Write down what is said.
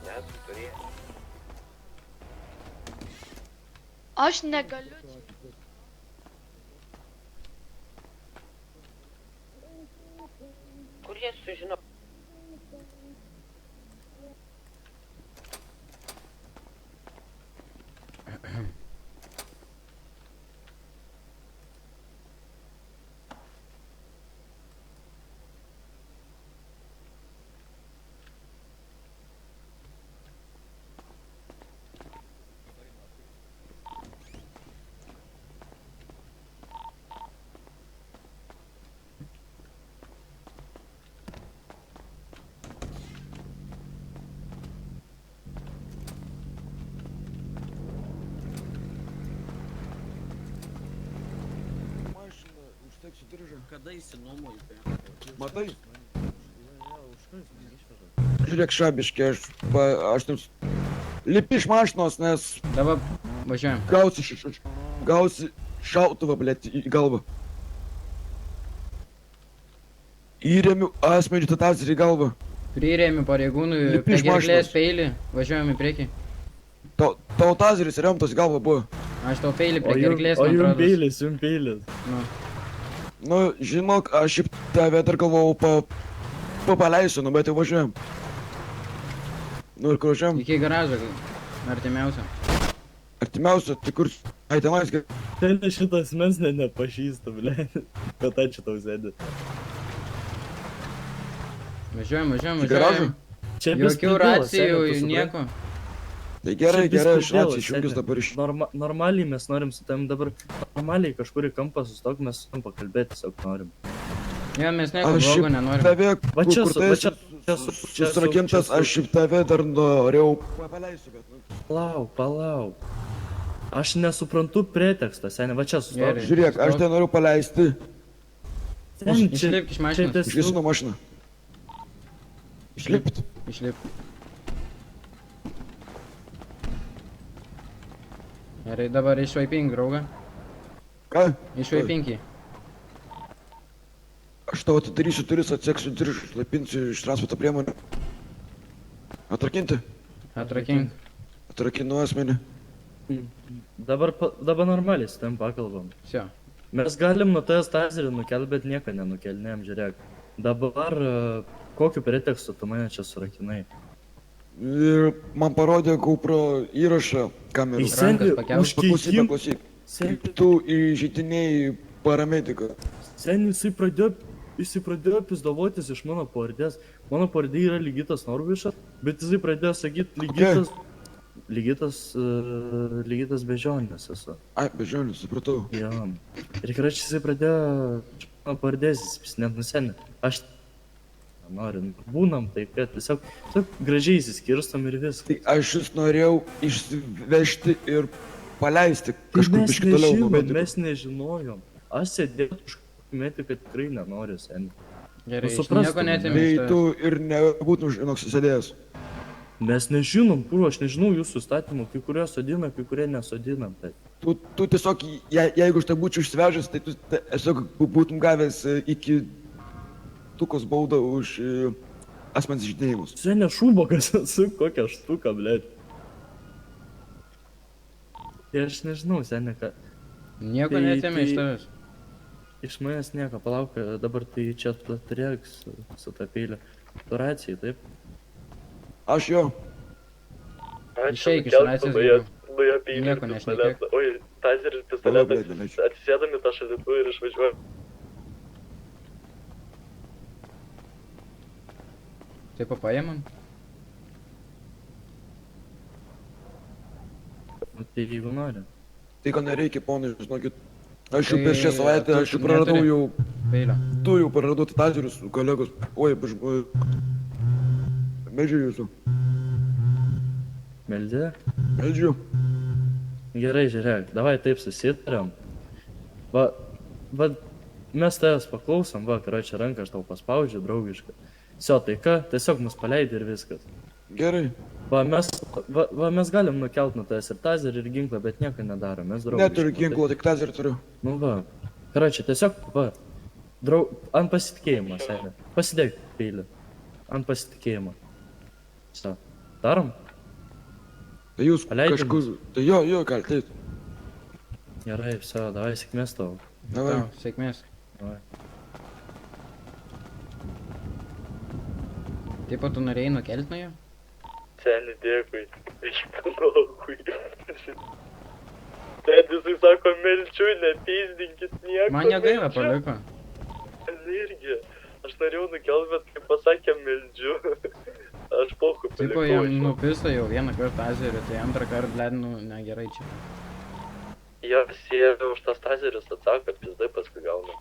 Nes turėjo. Aš negaliu čia. Kur jie sužino? Užteksiu diržą. Kada įsinuomoji? Matai? Žiūrėk, šabiškai, aš jums... Lipi iš mašinos, nes Dabar važiuojam. gausi šautuvą, blėt, į galvą. Įremiu asmenį tatazirį į galvą. Prirėmi pareigūnui Lipi prie iš gerklės mašinos. peilį. Važiuojam į priekį. Tavo taziris remtas į galvą buvo. Aš tau peilį O prie gerklės, man jum atrodo. peilis. Nu. Nu, žinok, aš šiaip tave dar galvojau paleisiu, nu, bet jau važiuojam. Nu ir kur važiuojam? Iki garažo, artimiausia. Artimiausia, tai kur... Ai, tenais, Ten šitas mens nepažįstu, ble. Bet ačiū tau, sėdė. Važiuojam, Į garažą? Čia Jokių racijų, nieko. Tai gerai, Čia gerai, vis aš raciją kodėl, išjungęs sėdi. dabar iš... Normaliai mes norim su tam dabar, normaliai kažkur į kampą sustok, mes su tam pakalbėti tiesiog norim. Jo, mes nieko Aš blogo šiaip nenorim. tave, Va čia kur su- tai va čia- čia su- čia su- susirakintas, čia su- aš šiaip tave dar norėjau paleisiu, bet... Nu. Palauk. Aš nesuprantu pretekstą, seniai, va čia sustok. Gerai. Žiūrėk, aš ten noriu paleisti. Ten, Išlipk iš mašinos. tiesiog- Išgesinu mašiną. Išlipt. Išlipk. Gerai, dabar išvaipink, draugą. Ką? Išvaipink jį. Aš tau atidarysiu duris, atseksiu diržą, išlapinsiu iš transporto priemonių. Atrakinti. Atrakink. Atrakinu asmenį. Dabar normaliai su tam pakalbam. Sio. Mes galim nuo tavęs tazerį nukelti, bet nieko nenukelnėm, žiūrėk. Dabar kokiu pretekstu tu mane čia surakinai? Ir man parodė GoPro įrašą kamerų. Į senį pakelk. Paklausyk, užkeikimą. paklausyk. Sen, Kaip tu įžeidinėjai paramediką. jisai pradėjo pizdavotis iš mano pavardės. Mano pavardė yra Ligitas Norvišas, bet jisai pradėjo sakyti Ligitas Bežionės esu. Ai, bežionis, supratau. Jo. Ir kai jisai pradėjo iš mano pavardės, jis net nusenė. Aš noriu, būnam taip, kad tiesiog gražiai įsiskirstam ir viską. Tai aš jūs norėjau išsivežti ir paleisti kažkur Mes biškį toliau nuo nežinom, medikų. mes nežinojom. Aš sėdėjau kažkokį mediką tikrai nenoriu seniai. Gerai, Nu, iš suprastum, nieko ne? netėmė. Tai tu ir nebūtum žinok susidėjęs. Mes nežinom, kur aš nežinau jūsų statymų, kai kurie sodina, kai kurie nesodina. Tai. Tu tiesiog, jeigu aš tai būčiau išsivežęs, tai tu tiesiog būtum gavęs iki tukos baudą už asmens žydėjimus. Senė šūbokas esu, kokią štuką, blėt. Tai aš nežinau, senė, ką. Nieko Tai- netėmė iš tai- tavęs. Iš manęs nieko, palauk, dabar tai čia turėk su ta peilė. Tu racijai, taip? Aš jo. Išeik iš racijos, geriau. Nuėjo Nieko nešnekėk. Oi, tazeris Labai pistoletas. dėmesio. Atsisėdami tą šaldytuvą ir išvažiuoju. Tai papaėmam. Tai jeigu nori. Tai ko nereikia, ponai, žinokit. Aš jau Tai per šią savaitę, tu aš jau praradau neturi? jau, Peilio. du jau praradau tazerius, kolegos. Oi, medžiu jūsų. Meldė? Medžiu. Gerai, žiūrėk, davai taip susitariam. Va, mes tavęs paklausom, va, karočią ranką aš tau paspaudžiu, draugiškai. Sio, tai ką, tiesiog mus paleidai ir viskas. Gerai. Va, mes galim nukelt nuo tavęs ir tazerį, ir ginklą, bet nieko nedarom, mes draugiškai. Neturiu ginklo, tik tazerį turiu. Nu va, karočią, tiesiog, va, ant pasitikėjimo, senė. Pasidėk peilį. Ant pasitikėjimo. Sio. Darom? Tai jūs Paleidžiam? kažkur... Tai jo, galite eit. Gerai, viso, davai, sėkmės tau. Davai. Tau, sėkmės. Davai. Taip pat tu norėjai nukelti nuo jo? Seni, dėkui. Iškanokui. Ten jisai sako, melčiu, nepizdinkit nieko. Man negaila paliko. Irgi. Aš norėjau nukelt, bet kaip pasakė, meldžiu. Aš pochu Taip, jam nupisa jau vieną kartą azerį, tai antrą kartą, bled, nu, negerai čia. Jo, visi už tas tazerius atsako, pizdai paskui gauna.